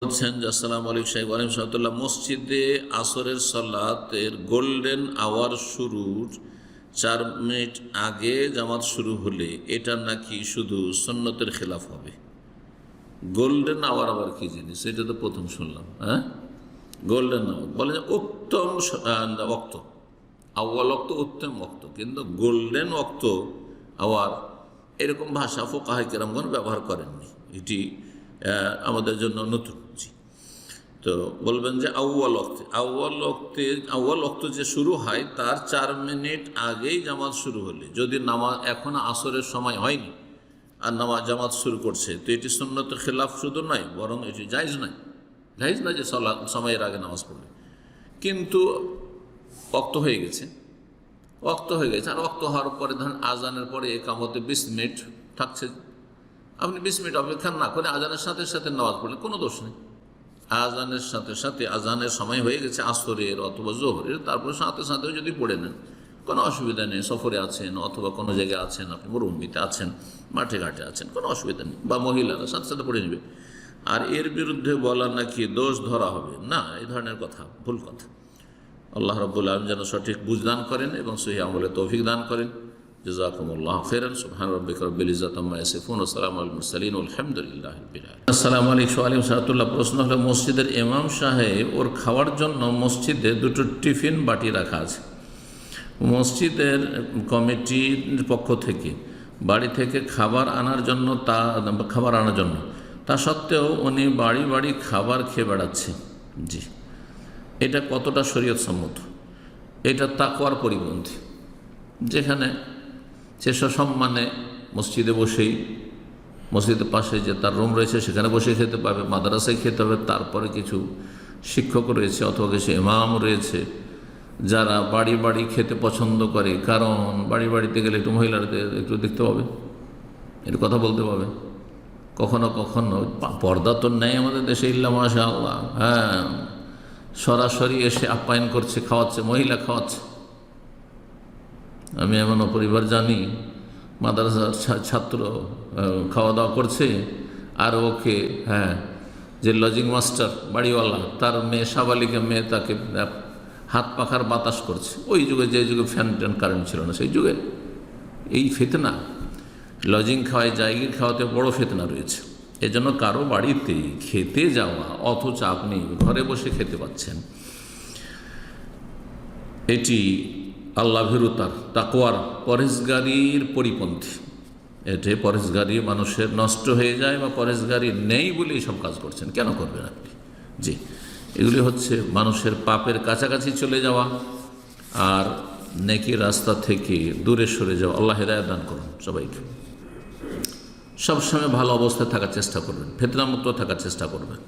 বলছেন যে আসসালামু আলাইকুম সাহেব আলিম সাহেবুল্লাহ, মসজিদে আসরের সালাতের গোল্ডেন আওয়ার শুরুর 4 মিনিট আগে জামাত শুরু হলে এটা নাকি শুধু সুন্নতের খেলাফ হবে। গোল্ডেন আওয়ার আবার কি জিনিস, এটা তো প্রথম শুনলাম। হ্যাঁ, গোল্ডেন আওয়ার বলে যে উত্তম ওক্ত, আউয়াল ওক্ত উত্তম ওক্ত, কিন্তু গোল্ডেন ওক্ত আওয়ার এরকম ভাষা ফুকাহায়ে কেরামগণ ব্যবহার করেননি। এটি আমাদের জন্য নতুন। তো বলবেন যে আউয়াল ওক্ত যে শুরু হয় তার 4 মিনিট আগেই জামাত শুরু হলে, যদি নামাজ এখন আসরের সময় হয়নি আর জামাত শুরু করছে, তো এটি সুন্নতের খেলাফ শুধু নয়, বরং এটি জায়েজ নয় যে সময়ের আগে নামাজ পড়বে। কিন্তু ওক্ত হয়ে গেছে, আর ওক্ত হওয়ার পরে ধরেন আজানের পরে একামতে 20 মিনিট থাকছে, আপনি 20 মিনিট অপেক্ষা না করে আজানের সাথে সাথে নামাজ পড়লে কোনো দোষ নেই। আজানের সাথে সাথে আজানের সময় হয়ে গেছে আসরের অথবা জোহরের, তারপরে সাথে সাথেও যদি পড়ে নেন কোনো অসুবিধা নেই। সফরে আছেন অথবা কোনো জায়গায় আছেন, আপনি মরুভূমিতে আছেন, মাঠে ঘাটে আছেন, কোনো অসুবিধা নেই, বা মহিলারা সাথে সাথে পড়ে নেবে। আর এর বিরুদ্ধে বলা নাকি দোষ ধরা হবে না, এই ধরনের কথা ভুল কথা। আল্লাহ রাব্বুল আলামিন যেন সঠিক বুঝদান করেন এবং সহিহ আমলে তৌফিক দান করেন। জাযাকুমুল্লাহু খাইরান। সুবহান রাব্বিকা রাব্বিল ইজ্জাতি আম্মা ইয়াসিফুন ওয়া সালামুন আলাল মুরসালিন ওয়ালহামদুলিল্লাহি রাব্বিল আলামিন। আসসালামু আলাইকুম ওয়া আলাইকুম সালাতুল্লাহ। প্রশ্ন হলো, মসজিদের ইমাম সাহেব ওর খাওয়ার জন্য মসজিদে 2টো টিফিন বাটি রাখা আছে। মসজিদের কমিটির পক্ষ থেকে বাড়ি থেকে খাবার আনার জন্য তা সত্ত্বেও উনি বাড়ি বাড়ি খাবার খেয়ে বেড়াচ্ছে। জি, এটা কতটা শরীয়ত সম্মত? এটা তাকওয়ার পরিপন্থী। যেখানে সে সসম্মানে মসজিদে বসেই, মসজিদের পাশে যে তার রুম রয়েছে সেখানে বসে খেতে পাবে, মাদ্রাসায় খেতে হবে, তারপরে কিছু শিক্ষক রয়েছে অথবা কিছু ইমাম রয়েছে যারা বাড়ি বাড়ি খেতে পছন্দ করে, কারণ বাড়ি বাড়িতে গেলে একটু মহিলাদের একটু দেখতে পাবে, একটু কথা বলতে পাবে। কখনো কখনো পর্দা তো নেই আমাদের দেশে, ইল্লা মাশাআল্লাহ, হ্যাঁ, সরাসরি এসে আপ্যায়ন করছে, খাওয়াচ্ছে, মহিলা খাওয়াচ্ছে। আমি এমনও পরিবার জানি, মাদ্রাসার ছাত্র খাওয়া দাওয়া করছে, আর ওকে যে লজিং মাস্টার বাড়িওয়ালা, তার মেয়ে, সাবালিকা মেয়ে, তাকে হাত পাখার বাতাস করছে। ওই যুগে, যে যুগে ফ্যান ট্যান কারেন্ট ছিল না, সেই যুগে এই ফিতনা, লজিং খাওয়ায়, জায়গির খাওয়াতে বড় ফিতনা রয়েছে। এজন্য কারো বাড়িতে খেতে যাওয়া অথচ আপনি ঘরে বসে খেতে পাচ্ছেন, এটি আল্লাহ ভীরুতার, তাকওয়ার, পরেজগারির পরিপন্থী। এতে পরেজগারি মানুষের নষ্ট হয়ে যায়, বা পরেজগারি নেই বলে এইসব কাজ করছেন। কেন করবেন আপনি? জি, এগুলি হচ্ছে মানুষের পাপের কাছাকাছি চলে যাওয়া আর নেকির রাস্তা থেকে দূরে সরে যাওয়া। আল্লাহ হেদায়েত দান করুন সবাইকে। সবসময় ভালো অবস্থায় থাকার চেষ্টা করবেন, ফিতনামুক্ত থাকার চেষ্টা করবেন।